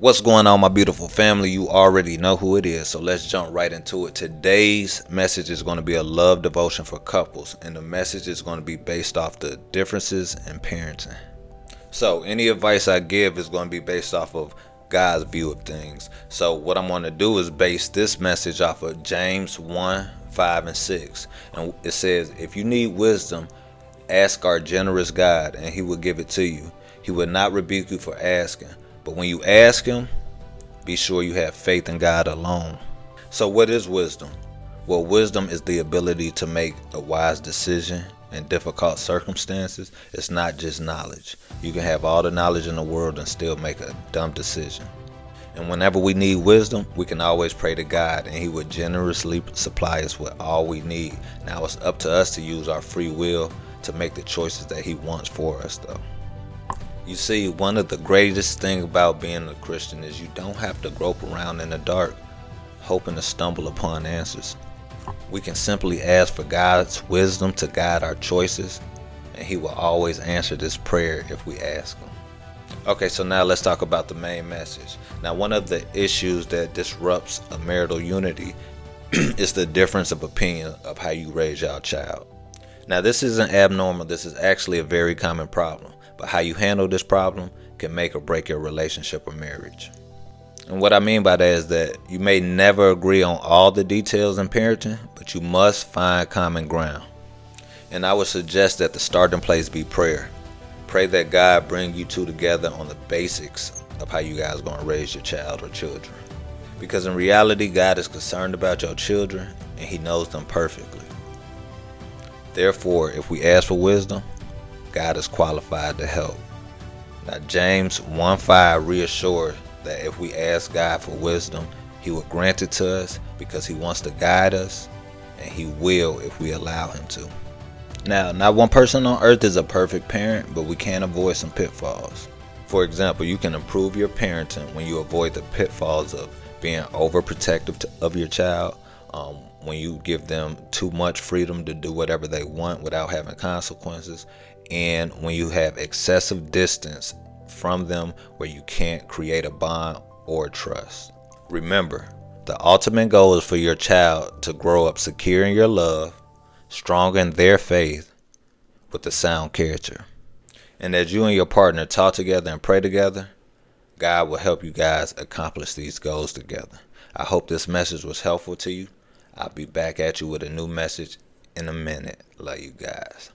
What's going on, my beautiful family? You already know who it is, so let's jump right into it. Today's message is going to be a love devotion for couples, and the message is going to be based off the differences in parenting. So any advice I give is going to be based off of God's view of things. So what I'm going to do is base this message off of James 1, 5, and 6. And it says, if you need wisdom, ask our generous God, and he will give it to you. He will not rebuke you for asking. But when you ask him, be sure you have faith in God alone. So what is wisdom? Well, wisdom is the ability to make a wise decision in difficult circumstances. It's not just knowledge. You can have all the knowledge in the world and still make a dumb decision. And whenever we need wisdom, we can always pray to God, and he would generously supply us with all we need. Now it's up to us to use our free will to make the choices that he wants for us, though. You see, one of the greatest things about being a Christian is you don't have to grope around in the dark hoping to stumble upon answers. We can simply ask for God's wisdom to guide our choices, and he will always answer this prayer if we ask him. Okay, so now let's talk about the main message. Now, one of the issues that disrupts a marital unity is the difference of opinion of how you raise your child. Now, this isn't abnormal. This is actually a very common problem. But how you handle this problem can make or break your relationship or marriage. And what I mean by that is that you may never agree on all the details in parenting, but you must find common ground. And I would suggest that the starting place be prayer. Pray that God bring you two together on the basics of how you guys are going to raise your child or children. Because in reality, God is concerned about your children and he knows them perfectly. Therefore, if we ask for wisdom, God is qualified to help. Now, James 1:5 reassures that if we ask God for wisdom, he will grant it to us because he wants to guide us, and he will if we allow him to. Now, not one person on earth is a perfect parent, but we can avoid some pitfalls. For example, you can improve your parenting when you avoid the pitfalls of being overprotective of your child, when you give them too much freedom to do whatever they want without having consequences, and when you have excessive distance from them where you can't create a bond or trust. Remember, the ultimate goal is for your child to grow up secure in your love, strong in their faith, with a sound character. And as you and your partner talk together and pray together, God will help you guys accomplish these goals together. I hope this message was helpful to you. I'll be back at you with a new message in a minute. Love you guys.